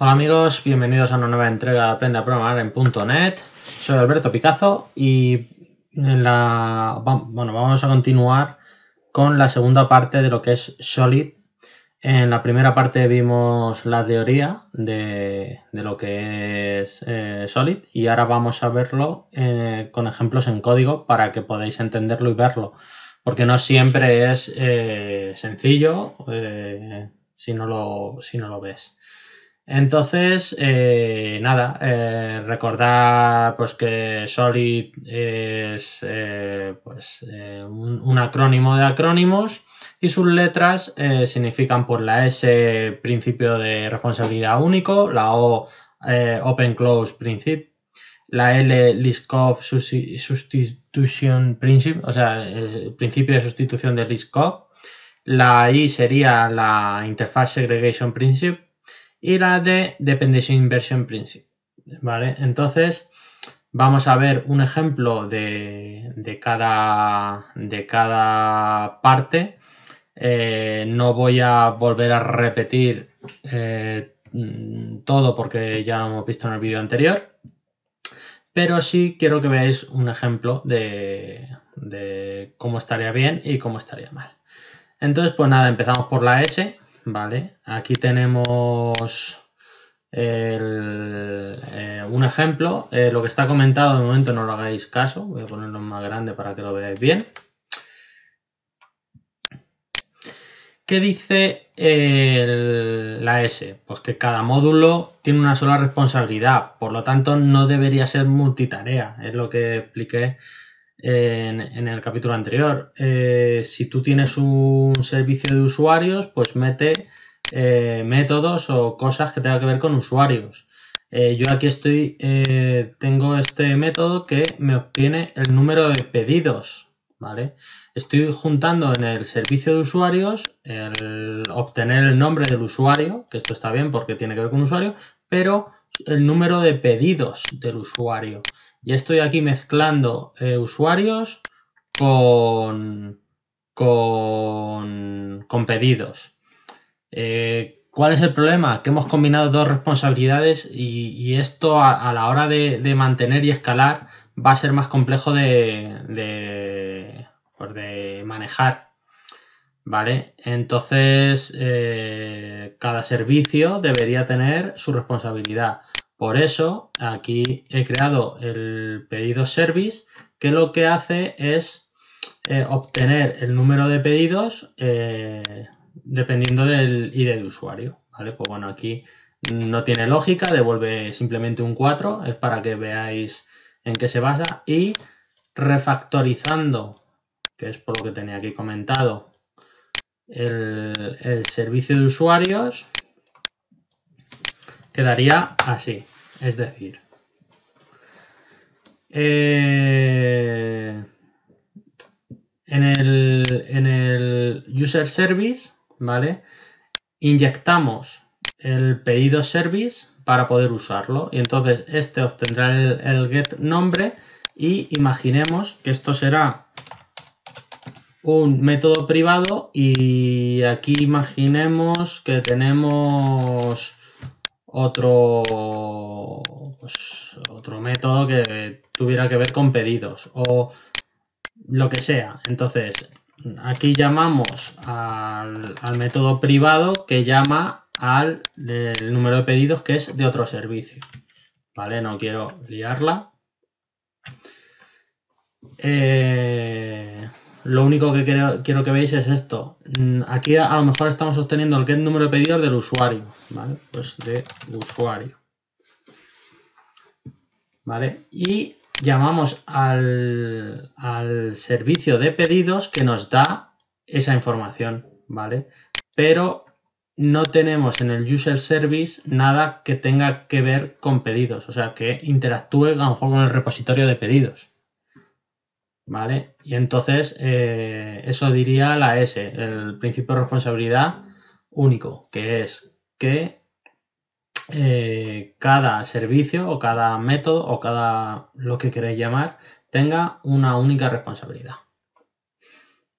Hola amigos, bienvenidos a una nueva entrega de Aprende a Programar en .NET. Soy Alberto Picazo y vamos a continuar con la segunda parte de lo que es Solid. En la primera parte vimos la teoría de lo que es Solid y ahora vamos a verlo con ejemplos en código para que podáis entenderlo y verlo, porque no siempre es sencillo si no lo ves. Entonces, recordar pues que Solid es un acrónimo de acrónimos y sus letras significan por la S principio de responsabilidad único, la O Open Close Principle, la L List Scope Substitution Principle, o sea, el principio de sustitución de List Scope, la I sería la Interface Segregation Principle y la de Dependency Inversion Principle, ¿vale? Entonces, vamos a ver un ejemplo de cada parte. No voy a volver a repetir todo porque ya lo hemos visto en el vídeo anterior, pero sí quiero que veáis un ejemplo de cómo estaría bien y cómo estaría mal. Entonces, pues nada, empezamos por la S, ¿vale? Aquí tenemos un ejemplo. Lo que está comentado de momento no lo hagáis caso. Voy a ponerlo más grande para que lo veáis bien. ¿Qué dice la S? Pues que cada módulo tiene una sola responsabilidad, por lo tanto no debería ser multitarea. Es lo que expliqué en el capítulo anterior. Si tú tienes un servicio de usuarios, pues mete métodos o cosas que tengan que ver con usuarios. Yo aquí tengo este método que me obtiene el número de pedidos, ¿vale? Estoy juntando en el servicio de usuarios el obtener el nombre del usuario, que esto está bien porque tiene que ver con usuario, pero el número de pedidos del usuario. Ya estoy aquí mezclando usuarios con pedidos. ¿Cuál es el problema? Que hemos combinado dos responsabilidades y esto a la hora de mantener y escalar va a ser más complejo de manejar, ¿vale? Entonces, cada servicio debería tener su responsabilidad. Por eso, aquí he creado el pedido service, que lo que hace es obtener el número de pedidos dependiendo del ID de usuario, ¿vale? Pues bueno, aquí no tiene lógica, devuelve simplemente un 4, es para que veáis en qué se basa, y refactorizando, que es por lo que tenía aquí comentado, el servicio de usuarios quedaría así, es decir, en el user service, ¿vale? Inyectamos el pedido service para poder usarlo y entonces este obtendrá el get nombre y imaginemos que esto será un método privado y aquí imaginemos que tenemos otro método que tuviera que ver con pedidos o lo que sea. Entonces aquí llamamos al método privado que llama al número de pedidos que es de otro servicio, ¿vale? No quiero liarla. Lo único que quiero que veáis es esto. Aquí a lo mejor estamos obteniendo el get número de pedidos del usuario, ¿vale? Pues de usuario, ¿vale? Y llamamos al servicio de pedidos que nos da esa información, ¿vale? Pero no tenemos en el user service nada que tenga que ver con pedidos, o sea, que interactúe a lo mejor con el repositorio de pedidos, ¿vale? Y entonces eso diría la S, el principio de responsabilidad único, que es que cada servicio o cada método o cada lo que queréis llamar tenga una única responsabilidad,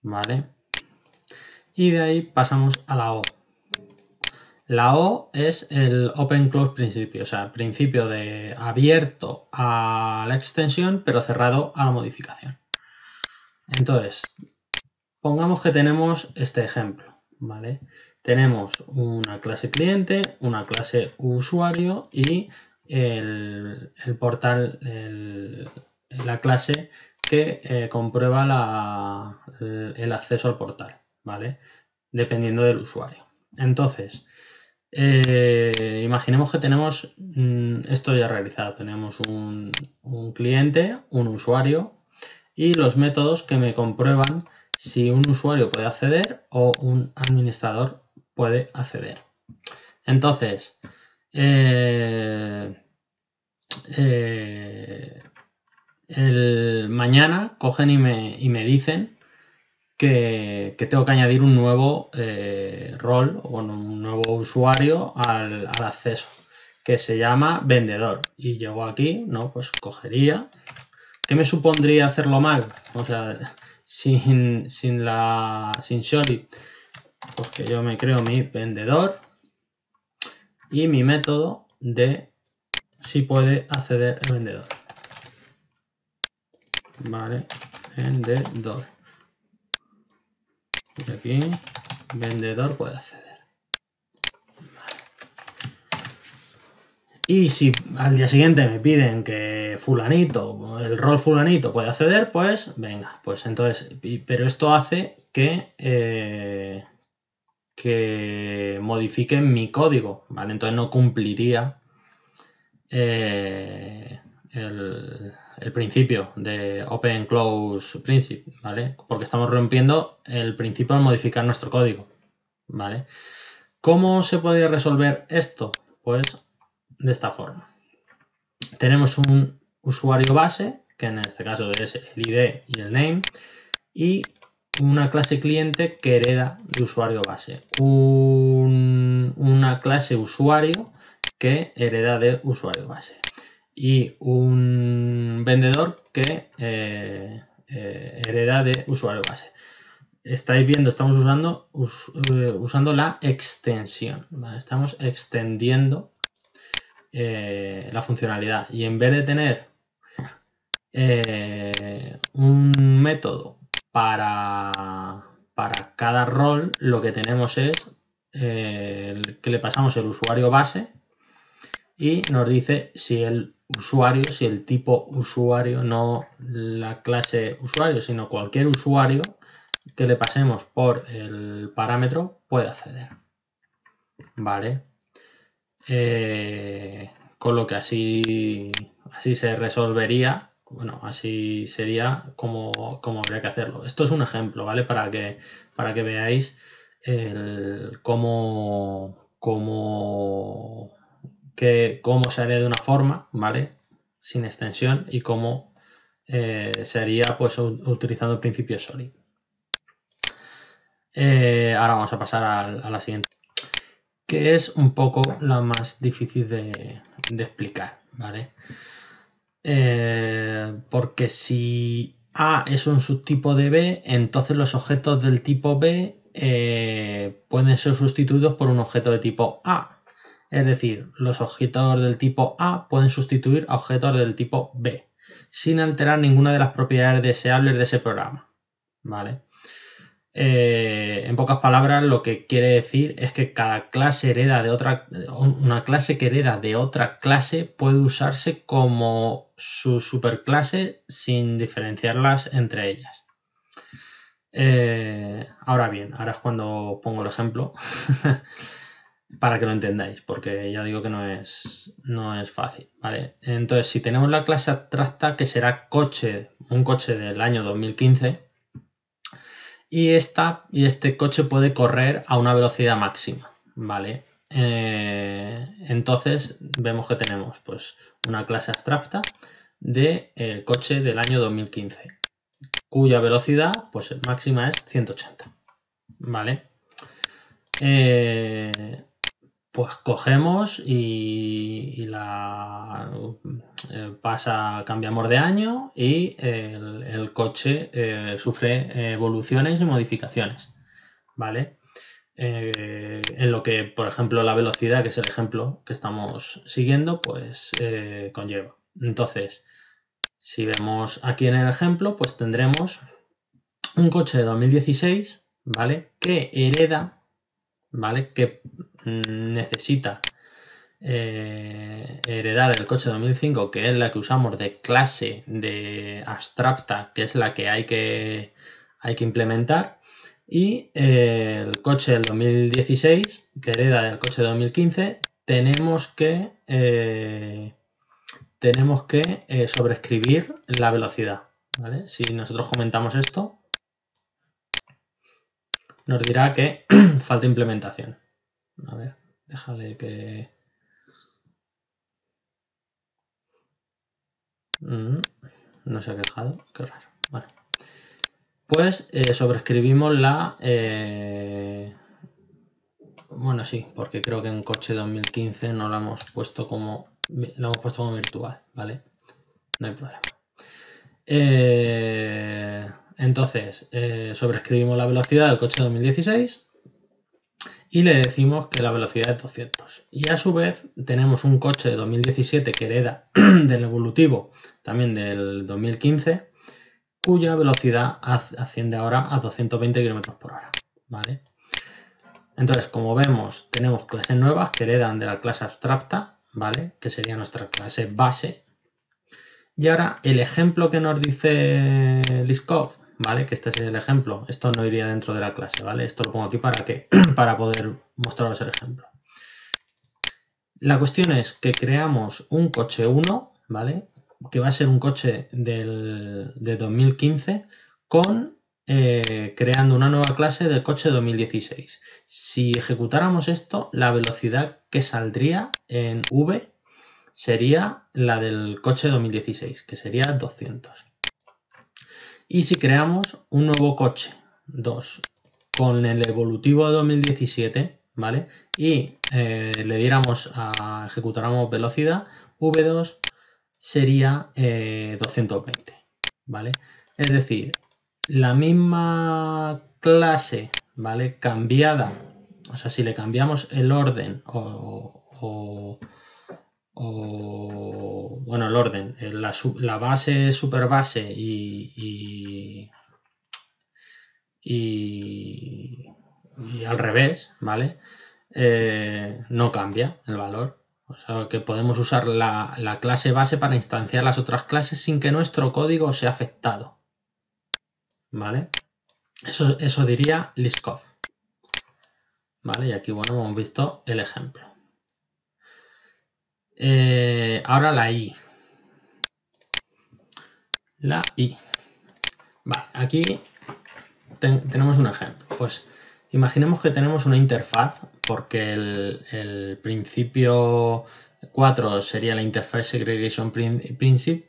¿vale? Y de ahí pasamos a la O. La O es el Open Close principio, o sea, principio de abierto a la extensión, pero cerrado a la modificación. Entonces, pongamos que tenemos este ejemplo, ¿vale? Tenemos una clase cliente, una clase usuario y el portal, la clase que comprueba el acceso al portal, ¿vale? Dependiendo del usuario. Entonces, imaginemos que tenemos esto ya realizado. Tenemos un cliente, un usuario y los métodos que me comprueban si un usuario puede acceder o un administrador puede acceder. Entonces, mañana cogen y me dicen que tengo que añadir un nuevo rol o un nuevo usuario al acceso que se llama vendedor. Y llego aquí, ¿no? Pues cogería. ¿Qué me supondría hacerlo mal? O sea, sin Solid, pues que yo me creo mi vendedor y mi método de si puede acceder el vendedor. Vale, vendedor. Y aquí, vendedor puede acceder. Y si al día siguiente me piden que fulanito, el rol fulanito puede acceder, pues venga, pues entonces, pero esto hace que modifiquen mi código, ¿vale? Entonces no cumpliría el principio de Open Close Principle, ¿vale? Porque estamos rompiendo el principio al modificar nuestro código, ¿vale? ¿Cómo se puede resolver esto? Pues de esta forma. Tenemos un usuario base, que en este caso es el ID y el name, y una clase cliente que hereda de usuario base. Una clase usuario que hereda de usuario base. Y un vendedor que hereda de usuario base. Estáis viendo, estamos usando la extensión, ¿vale? Estamos extendiendo la funcionalidad y en vez de tener un método para cada rol, lo que tenemos es que le pasamos el usuario base y nos dice si el usuario, si el tipo usuario, no la clase usuario, sino cualquier usuario que le pasemos por el parámetro puede acceder. Vale. Con lo que así se resolvería, bueno, así sería como habría que hacerlo. Esto es un ejemplo, ¿vale? Para que veáis cómo se haría de una forma, ¿vale? Sin extensión y cómo se haría pues utilizando el principio Solid. Ahora vamos a pasar a la siguiente, que es un poco la más difícil de explicar, ¿vale? Porque si A es un subtipo de B, entonces los objetos del tipo B pueden ser sustituidos por un objeto de tipo A. Es decir, los objetos del tipo A pueden sustituir a objetos del tipo B, sin alterar ninguna de las propiedades deseables de ese programa, ¿vale? En pocas palabras, lo que quiere decir es que cada clase hereda de otra, una clase que hereda de otra clase puede usarse como su superclase sin diferenciarlas entre ellas. Ahora bien, ahora es cuando pongo el ejemplo para que lo entendáis, porque ya digo que no es fácil, ¿vale? Entonces, si tenemos la clase abstracta, que será un coche del año 2015, y este coche puede correr a una velocidad máxima, ¿vale? Entonces vemos que tenemos pues una clase abstracta de coche del año 2015, cuya velocidad pues máxima es 180, ¿vale? Pues cogemos y cambiamos de año y el coche sufre evoluciones y modificaciones, ¿vale? en lo que, por ejemplo, la velocidad, que es el ejemplo que estamos siguiendo, pues conlleva. Entonces, si vemos aquí en el ejemplo, pues tendremos un coche de 2016, ¿vale? Que hereda, ¿vale? Que necesita heredar el coche de 2005, que es la que usamos de clase de abstracta, que es la que hay que implementar, y el coche del 2016, que hereda del coche de 2015, tenemos que sobreescribir la velocidad, ¿vale? Si nosotros comentamos esto, nos dirá que falta implementación. A ver, déjale que... no se ha quejado, qué raro. Bueno, pues sobreescribimos la... bueno, sí, porque creo que en coche 2015 no la hemos puesto como... lo hemos puesto como virtual, ¿vale? No hay problema. Entonces, sobreescribimos la velocidad del coche 2016 y le decimos que la velocidad es 200. Y a su vez tenemos un coche de 2017 que hereda del evolutivo también del 2015, cuya velocidad asciende ahora a 220 km por hora, ¿vale? Entonces, como vemos, tenemos clases nuevas que heredan de la clase abstracta, ¿vale? Que sería nuestra clase base. Y ahora el ejemplo que nos dice Liskov, ¿vale? Que este es el ejemplo. Esto no iría dentro de la clase, ¿vale? Esto lo pongo aquí para que para poder mostraros el ejemplo. La cuestión es que creamos un coche 1, ¿vale? Que va a ser un coche de 2015 con creando una nueva clase del coche 2016. Si ejecutáramos esto, la velocidad que saldría en V sería la del coche 2016, que sería 200. Y si creamos un nuevo coche 2 con el evolutivo de 2017, ¿vale? Y le diéramos a ejecutáramos velocidad, V2 sería 220, ¿vale? Es decir, la misma clase, ¿vale? Cambiada, o sea, si le cambiamos el orden bueno, el orden, la base, superbase y al revés, ¿vale? No cambia el valor. O sea que podemos usar la clase base para instanciar las otras clases sin que nuestro código sea afectado, ¿vale? Eso diría Liskov, ¿vale? Y aquí, bueno, hemos visto el ejemplo. Ahora la I. La I. Vale, aquí tenemos un ejemplo. Pues imaginemos que tenemos una interfaz, porque el principio 4 sería la Interface Segregation Principle,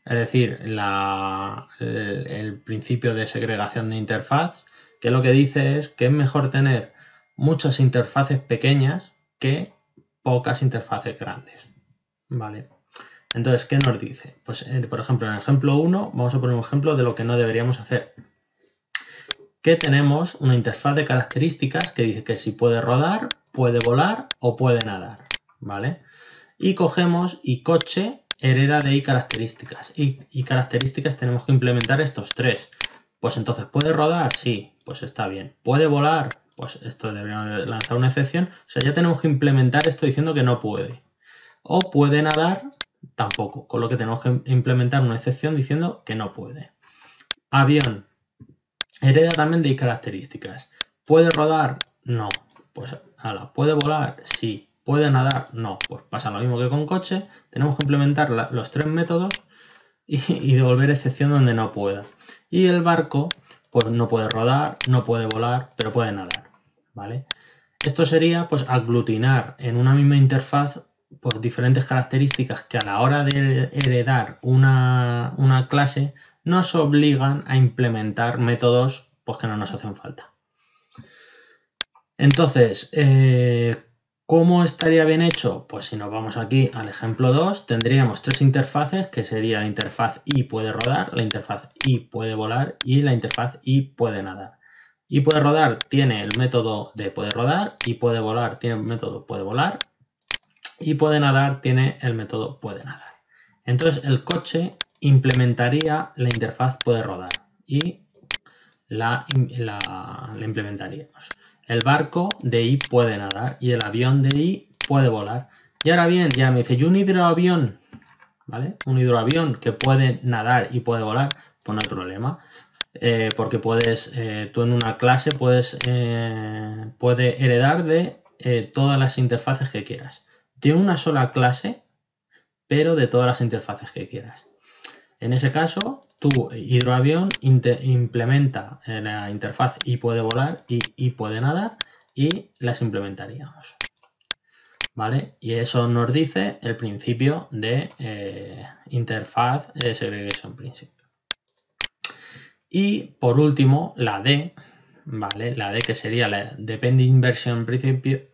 es decir, el principio de segregación de interfaz, que lo que dice es que es mejor tener muchas interfaces pequeñas que pocas interfaces grandes, ¿vale? Entonces, ¿qué nos dice? Pues, por ejemplo, en el ejemplo 1 vamos a poner un ejemplo de lo que no deberíamos hacer. Que tenemos una interfaz de características que dice que si puede rodar, puede volar o puede nadar, ¿vale? Y cogemos y coche hereda de características. Y características tenemos que implementar estos tres. Pues entonces, ¿puede rodar? Sí, pues está bien. ¿Puede volar? Pues esto deberíamos lanzar una excepción. O sea, ya tenemos que implementar esto diciendo que no puede. O puede nadar, tampoco. Con lo que tenemos que implementar una excepción diciendo que no puede. Avión. Hereda también de características. ¿Puede rodar? No. Pues, ¿puede volar? Sí. ¿Puede nadar? No. Pues pasa lo mismo que con coche. Tenemos que implementar los tres métodos y devolver excepción donde no pueda. Y el barco, pues no puede rodar, no puede volar, pero puede nadar, ¿vale? Esto sería, pues, aglutinar en una misma interfaz pues, diferentes características que a la hora de heredar una clase nos obligan a implementar métodos pues, que no nos hacen falta. Entonces, ¿cómo estaría bien hecho? Pues si nos vamos aquí al ejemplo 2, tendríamos tres interfaces, que sería la interfaz I puede rodar, la interfaz I puede volar y la interfaz I puede nadar. Y puede rodar tiene el método de puede rodar, y puede volar tiene el método puede volar, y puede nadar tiene el método puede nadar. Entonces el coche implementaría la interfaz puede rodar y la implementaríamos. El barco de I puede nadar y el avión de I puede volar. Y ahora bien, ya me dice, ¿y un hidroavión? ¿Vale? Un hidroavión que puede nadar y puede volar, pues no hay problema. Porque puedes, tú en una clase puede heredar de todas las interfaces que quieras. De una sola clase, pero de todas las interfaces que quieras. En ese caso, tu hidroavión implementa la interfaz y puede volar y puede nadar y las implementaríamos. ¿Vale? Y eso nos dice el principio de interfaz segregation principle. Y por último, la D, ¿vale? La D que sería la dependent version principle,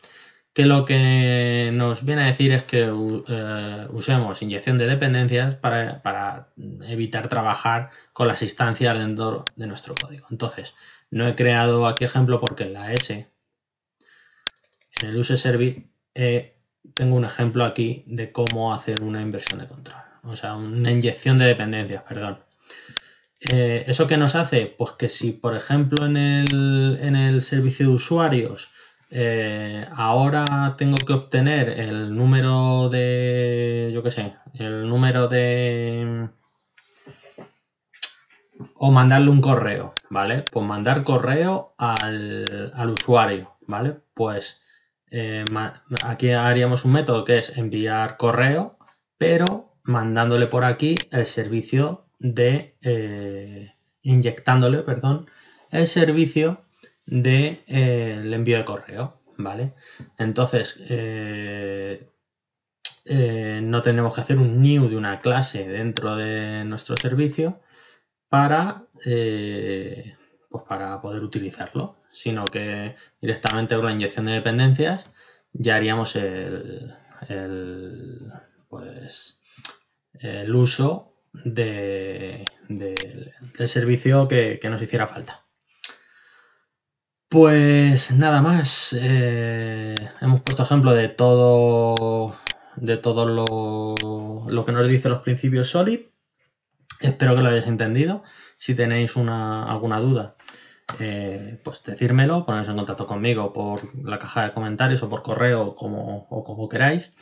que lo que nos viene a decir es que usemos inyección de dependencias para evitar trabajar con las instancias dentro de nuestro código. Entonces, no he creado aquí ejemplo porque en la S, en el use service, tengo un ejemplo aquí de cómo hacer una inversión de control. O sea, una inyección de dependencias, perdón. ¿Eso qué nos hace? Pues que si, por ejemplo, en el servicio de usuarios ahora tengo que obtener el número de, yo qué sé, el número de... o mandarle un correo, ¿vale? Pues mandar correo al usuario, ¿vale? Pues aquí haríamos un método que es enviar correo, pero mandándole por aquí el servicio de... inyectándole, perdón, el servicio de el envío de correo, ¿vale? Entonces no tenemos que hacer un new de una clase dentro de nuestro servicio para poder utilizarlo, sino que directamente con la inyección de dependencias ya haríamos el uso del servicio que nos hiciera falta. Pues nada más, hemos puesto ejemplo de todo lo que nos dice los principios SOLID. Espero que lo hayáis entendido. Si tenéis alguna duda, pues decírmelo, poneros en contacto conmigo por la caja de comentarios o por correo o como queráis.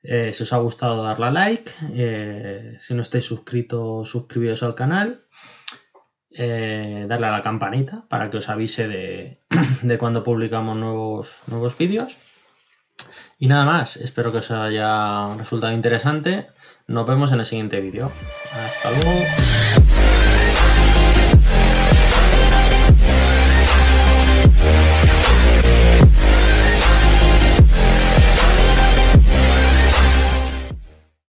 Si os ha gustado, darle a like. Si no estáis suscritos, suscribiros al canal. Darle a la campanita para que os avise de cuando publicamos nuevos vídeos. Y nada más, espero que os haya resultado interesante. Nos vemos en el siguiente vídeo. Hasta luego.